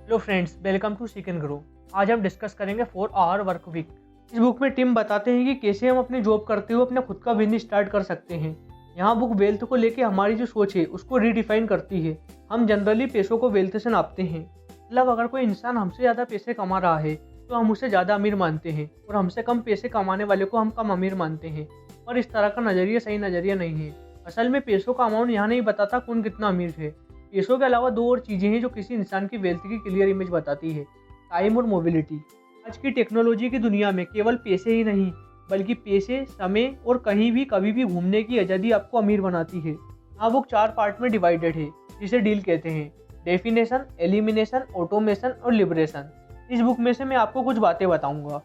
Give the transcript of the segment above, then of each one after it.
Hello friends, welcome to seek and grow. आज हम discuss करेंगे 4 आवर वर्क वीक। इस बुक में टिम बताते हैं कि कैसे हम अपनी जॉब करते हुए अपना खुद का बिजनेस स्टार्ट कर सकते हैं। यहाँ बुक वेल्थ को लेके हमारी जो सोच है उसको रीडिफाइन करती है। हम जनरली पैसों को वेल्थ से नापते हैं, मतलब अगर कोई इंसान हमसे ज़्यादा पैसे कमा रहा है तो हम उसे ज़्यादा अमीर मानते हैं और हमसे कम पैसे कमाने वाले को हम कम अमीर मानते हैं। और इस तरह का नज़रिया सही नज़रिया नहीं है। असल में पैसों का अमाउंट यहाँ नहीं बताता कौन कितना अमीर है। पैसों के अलावा दो और चीज़ें हैं जो किसी इंसान की वेल्थ की क्लियर इमेज बताती है, टाइम और मोबिलिटी। आज की टेक्नोलॉजी की दुनिया में केवल पैसे ही नहीं बल्कि पैसे, समय और कहीं भी कभी भी घूमने की आज़ादी आपको अमीर बनाती है। यहाँ बुक 4 पार्ट में डिवाइडेड है जिसे डील कहते हैं: डेफिनेशन, एलिमिनेशन, ऑटोमेशन और लिबरेशन। इस बुक में से मैं आपको कुछ बातें बताऊंगा।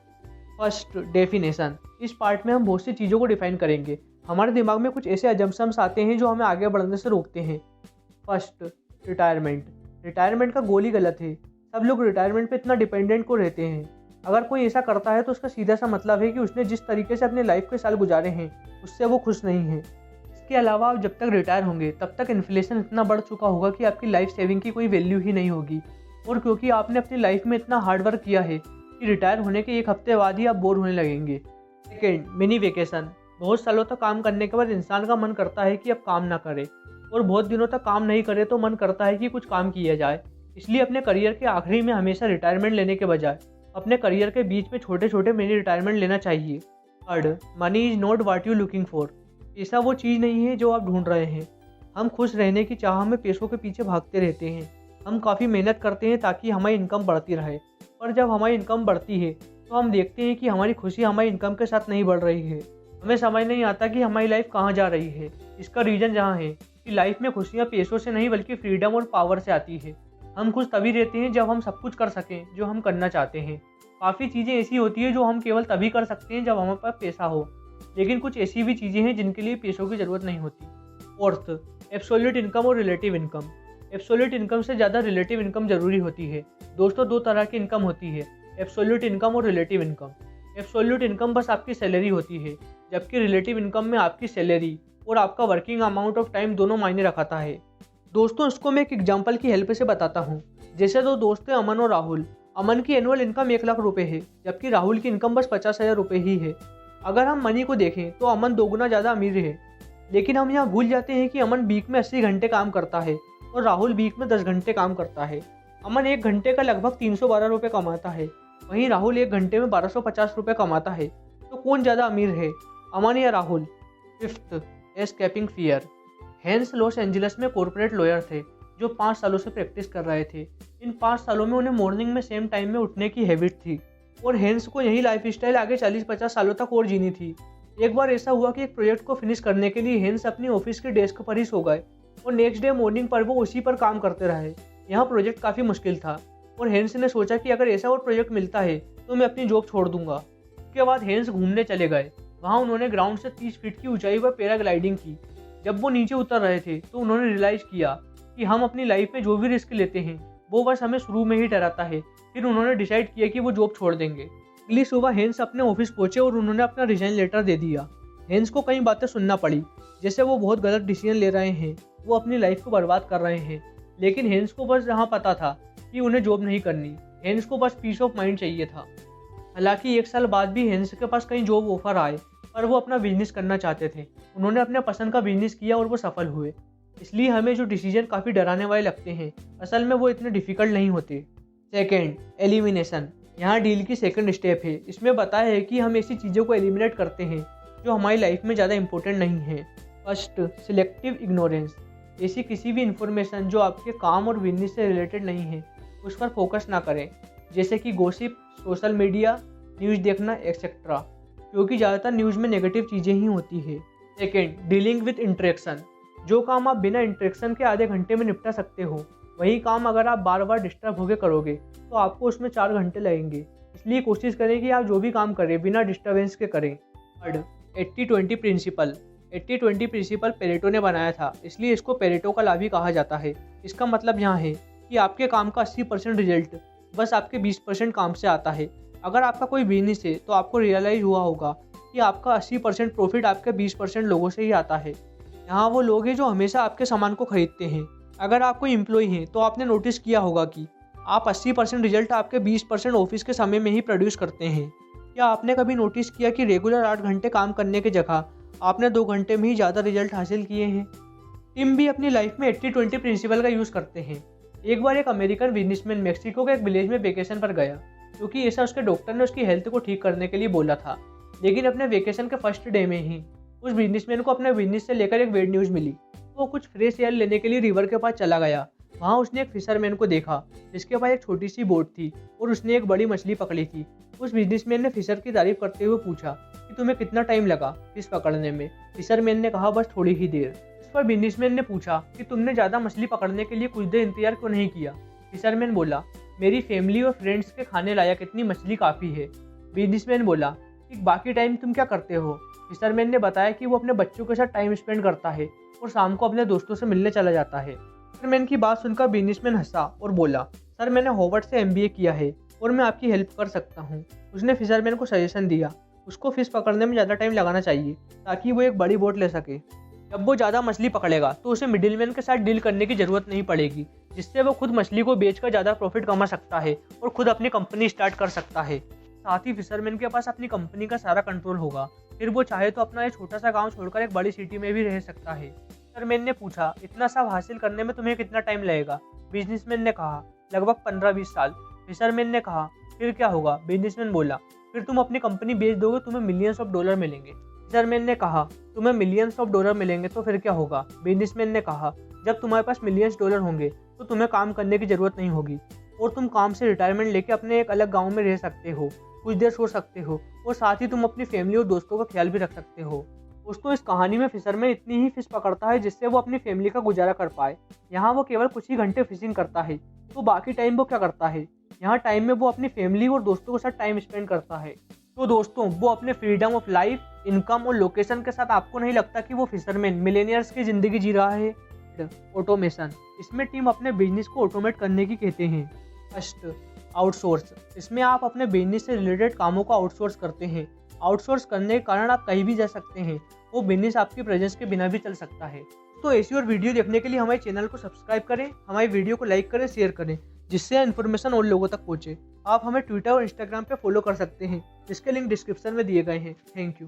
First, definition. इस पार्ट में हम बहुत सी चीज़ों को डिफाइन करेंगे। हमारे दिमाग में कुछ ऐसे अजम्पशंस आते हैं जो हमें आगे बढ़ने से रोकते हैं। First, retirement. रिटायरमेंट का गोल ही गलत है। सब लोग रिटायरमेंट पे इतना डिपेंडेंट को रहते हैं। अगर कोई ऐसा करता है तो उसका सीधा सा मतलब है कि उसने जिस तरीके से अपने लाइफ के साल गुजारे हैं उससे वो खुश नहीं है। इसके अलावा आप जब तक रिटायर होंगे तब तक इन्फ्लेशन इतना बढ़ चुका होगा कि आपकी लाइफ सेविंग की कोई वैल्यू ही नहीं होगी। और क्योंकि आपने अपनी लाइफ में इतना हार्ड वर्क किया है कि रिटायर होने के 1 हफ्ते बाद ही आप बोर होने लगेंगे। Second, mini vacation. बहुत सालों तक काम करने के बाद इंसान का मन करता है कि अब काम ना करे, और बहुत दिनों तक काम नहीं करे तो मन करता है कि कुछ काम किया जाए। इसलिए अपने करियर के आखिरी में हमेशा रिटायरमेंट लेने के बजाय अपने करियर के बीच में छोटे छोटे मिनी रिटायरमेंट लेना चाहिए। Third, money is not what you looking for. पैसा वो चीज़ नहीं है जो आप ढूंढ रहे हैं। हम खुश रहने की चाह में पैसों के पीछे भागते रहते हैं। हम काफ़ी मेहनत करते हैं ताकि हमारी इनकम बढ़ती रहे, पर जब हमारी इनकम बढ़ती है तो हम देखते हैं कि हमारी खुशी हमारी इनकम के साथ नहीं बढ़ रही है। हमें समझ नहीं आता कि हमारी लाइफ कहाँ जा रही है। इसका रीज़न जहाँ है कि लाइफ में खुशियाँ पैसों से नहीं बल्कि फ्रीडम और पावर से आती है। हम खुश तभी रहते हैं जब हम सब कुछ कर सकें जो हम करना चाहते हैं। काफ़ी चीज़ें ऐसी होती है जो हम केवल तभी कर सकते हैं जब हमारे पास पैसा हो, लेकिन कुछ ऐसी भी चीज़ें हैं जिनके लिए पैसों की ज़रूरत नहीं होती। फोर्थ, एब्सोल्यूट इनकम और रिलेटिव इनकम। एब्सोल्यूट इनकम से ज़्यादा रिलेटिव इनकम जरूरी होती है। दोस्तों, 2 तरह की इनकम होती है, एब्सोल्यूट इनकम और रिलेटिव इनकम। एब्सोल्यूट इनकम बस आपकी सैलरी होती है, जबकि रिलेटिव इनकम में आपकी सैलरी और आपका वर्किंग अमाउंट ऑफ टाइम दोनों मायने रखता है। दोस्तों, इसको मैं एक एग्जांपल की हेल्प से बताता हूँ। जैसे 2 दोस्त हैं, अमन और राहुल। अमन की एनुअल इनकम 1 लाख रुपए है, जबकि राहुल की इनकम बस 50,000 रुपये ही है। अगर हम मनी को देखें तो अमन 2 गुना ज़्यादा अमीर है, लेकिन हम यहाँ भूल जाते हैं कि अमन वीक में 80 घंटे काम करता है और राहुल वीक में 10 घंटे काम करता है। अमन 1 घंटे का लगभग 312 रुपये कमाता है, वहीं राहुल 1 घंटे में 1250 रुपये कमाता है। तो कौन ज़्यादा अमीर है, अमन या Rahul? Fifth, escaping fear. Hence Los Angeles में कॉर्पोरेट लॉयर थे जो 5 सालों से प्रैक्टिस कर रहे थे। इन 5 सालों में उन्हें मॉर्निंग में सेम टाइम में उठने की हैबिट थी, और हेंस को यही लाइफस्टाइल आगे 40-50 सालों तक और जीनी थी। एक बार ऐसा हुआ कि एक प्रोजेक्ट को फिनिश करने के लिए हेंस अपनी ऑफिस के डेस्क पर ही सो गए और नेक्स्ट डे मॉर्निंग पर वो उसी पर काम करते रहे। यहाँ प्रोजेक्ट काफ़ी मुश्किल था और हेंस ने सोचा कि अगर ऐसा और प्रोजेक्ट मिलता है तो मैं अपनी जॉब छोड़ दूंगा। उसके बाद हेंस घूमने चले गए। वहाँ उन्होंने ग्राउंड से 30 फीट की ऊंचाई पर पैराग्लाइडिंग की। जब वो नीचे उतर रहे थे तो उन्होंने रियलाइज़ किया कि हम अपनी लाइफ में जो भी रिस्क लेते हैं वो बस हमें शुरू में ही डराता है। फिर उन्होंने डिसाइड किया कि वो जॉब छोड़ देंगे। अगली सुबह हेंस अपने ऑफिस पहुंचे और उन्होंने अपना रिजाइन लेटर दे दिया। हेंस को कई बातें सुनना पड़ी, जैसे वो बहुत गलत डिसीजन ले रहे हैं, वो अपनी लाइफ को बर्बाद कर रहे हैं। लेकिन हेंस को बस यहाँ पता था कि उन्हें जॉब नहीं करनी। हेंस को बस पीस ऑफ माइंड चाहिए था। हालांकि 1 साल बाद भी हेंस के पास कई जॉब ऑफर आए, पर वो अपना बिजनेस करना चाहते थे। उन्होंने अपने पसंद का बिजनेस किया और वो सफल हुए। इसलिए हमें जो डिसीजन काफ़ी डराने वाले लगते हैं असल में वो इतने डिफिकल्ट नहीं होते। Second, elimination. यहाँ डील की सेकंड स्टेप है। इसमें बताया है कि हम ऐसी चीज़ों को एलिमिनेट करते हैं जो हमारी लाइफ में ज़्यादा इंपॉर्टेंट नहीं है। First, selective ignorance. ऐसी किसी भी इंफॉर्मेशन जो आपके काम और बिजनेस से रिलेटेड नहीं है उस पर फोकस ना करें, जैसे कि गॉसिप, सोशल मीडिया, न्यूज़ देखना एक्सेट्रा, क्योंकि ज़्यादातर न्यूज़ में नेगेटिव चीज़ें ही होती है। Second, dealing with interaction. जो काम आप बिना इंटरेक्शन के आधे घंटे में निपटा सकते हो, वही काम अगर आप बार बार डिस्टर्ब होकर करोगे तो आपको उसमें 4 घंटे लगेंगे। इसलिए कोशिश करें कि आप जो भी काम करें बिना डिस्टर्बेंस के करें। Third, 80-20 principal. 80-20 प्रिंसिपल पेरेटो ने बनाया था, इसलिए इसको पेरेटो का लॉ भी कहा जाता है। इसका मतलब यहाँ है कि आपके काम का 80% रिजल्ट बस आपके 20% काम से आता है। अगर आपका कोई बिजनेस है तो आपको रियलाइज़ हुआ होगा कि आपका 80% प्रॉफिट आपके 20% लोगों से ही आता है। यहाँ वो लोग हैं जो हमेशा आपके सामान को खरीदते हैं। अगर आप कोई एम्प्लॉय हैं तो आपने नोटिस किया होगा कि आप 80% रिजल्ट आपके 20% ऑफिस के समय में ही प्रोड्यूस करते हैं। क्या आपने कभी नोटिस किया कि रेगुलर 8 घंटे काम करने की जगह आपने 2 घंटे में ही ज़्यादा रिजल्ट हासिल किए हैं? टिम भी अपनी लाइफ में 80-20 प्रिंसिपल का यूज़ करते हैं। एक बार एक अमेरिकन बिजनेसमैन मेक्सिको के एक विलेज में वेकेशन पर गया, क्योंकि ऐसा उसके डॉक्टर ने उसकी हेल्थ को ठीक करने के लिए बोला था। लेकिन अपने वेकेशन के फर्स्ट डे में ही उस बिजनेसमैन को अपने बिजनेस से लेकर एक बैड न्यूज़ मिली। वो कुछ फ्रेश एयर लेने के लिए रिवर के पास चला गया। वहाँ उसने एक फिशरमैन को देखा जिसके पास एक छोटी सी बोट थी और उसने एक बड़ी मछली पकड़ी थी। उस बिजनेसमैन ने फिशर की तारीफ करते हुए पूछा कि तुम्हें कितना टाइम लगा फिश पकड़ने में? फिशरमैन ने कहा, बस थोड़ी ही देर। इस पर बिजनेसमैन ने पूछा कि तुमने ज़्यादा मछली पकड़ने के लिए कुछ देर इंतजार क्यों नहीं किया? फिशरमैन बोला, मेरी फैमिली और फ्रेंड्स के खाने लायक इतनी मछली काफ़ी है। बिजनेसमैन बोला कि बाकी टाइम तुम क्या करते हो? फिशरमैन ने बताया कि वो अपने बच्चों के साथ टाइम स्पेंड करता है और शाम को अपने दोस्तों से मिलने चला जाता है। फिशरमैन की बात सुनकर बिजनेसमैन हंसा और बोला, सर मैंने हार्वर्ड से MBA किया है और मैं आपकी हेल्प कर सकता हूँ। उसने फिशरमैन को सजेशन दिया उसको फिश पकड़ने में ज़्यादा टाइम लगाना चाहिए ताकि वो एक बड़ी बोट ले सके। जब वो ज़्यादा मछली पकड़ेगा तो उसे मिडिलमैन के साथ डील करने की ज़रूरत नहीं पड़ेगी, जिससे वो खुद मछली को बेचकर ज़्यादा प्रॉफिट कमा सकता है और खुद अपनी कंपनी स्टार्ट कर सकता है। साथ ही फिशरमैन के पास अपनी कंपनी का सारा कंट्रोल होगा। फिर वो चाहे तो अपना एक छोटा सा गांव छोड़कर एक बड़ी सिटी में भी रह सकता है। फिशरमैन ने पूछा, इतना सब हासिल करने में तुम्हें कितना टाइम लगेगा? बिजनेसमैन ने कहा, लगभग 15-20 साल। फिशरमैन ने कहा, फिर क्या होगा? बिजनेसमैन बोला, फिर तुम अपनी कंपनी बेच दोगे, तुम्हें मिलियंस ऑफ डॉलर मिलेंगे। फिशरमैन ने कहा, तुम्हें मिलियंस ऑफ डॉलर मिलेंगे तो फिर क्या होगा? बिजनेसमैन ने कहा, जब तुम्हारे पास मिलियंस डॉलर होंगे तो तुम्हें काम करने की जरूरत नहीं होगी और तुम काम से रिटायरमेंट लेके अपने एक अलग गाँव में रह सकते हो, कुछ देर सो सकते हो और साथ ही तुम अपनी फैमिली और दोस्तों का ख्याल भी रख सकते हो। दोस्तों, इस कहानी में फिशरमैन इतनी ही फिश पकड़ता है जिससे वो अपनी फैमिली का गुजारा कर पाए। यहाँ वो केवल कुछ ही घंटे फिशिंग करता है, तो बाकी टाइम वो क्या करता है? यहाँ टाइम में वो अपनी फैमिली और दोस्तों के साथ टाइम स्पेंड करता है। तो दोस्तों, वो अपने फ्रीडम ऑफ लाइफ, इनकम और लोकेशन के साथ आपको नहीं लगता कि वो फिशरमैन मिलेनियर्स की जिंदगी जी रहा है? ऑटोमेशन, इसमें टीम अपने बिजनेस को ऑटोमेट करने की कहते हैं। फर्स्ट, आउटसोर्स, इसमें आप अपने बिजनेस से रिलेटेड कामों को आउटसोर्स करते हैं। आउटसोर्स करने के कारण आप कहीं भी जा सकते हैं, वो बिजनेस आपकी प्रेजेंस के बिना भी चल सकता है। तो ऐसी और वीडियो देखने के लिए हमारे चैनल को सब्सक्राइब करें, हमारी वीडियो को लाइक करें, शेयर करें, जिससे इन्फॉर्मेशन और लोगों तक पहुंचे। आप हमें ट्विटर और इंस्टाग्राम पे फॉलो कर सकते हैं, जिसके लिंक डिस्क्रिप्शन में दिए गए हैं। Thank you.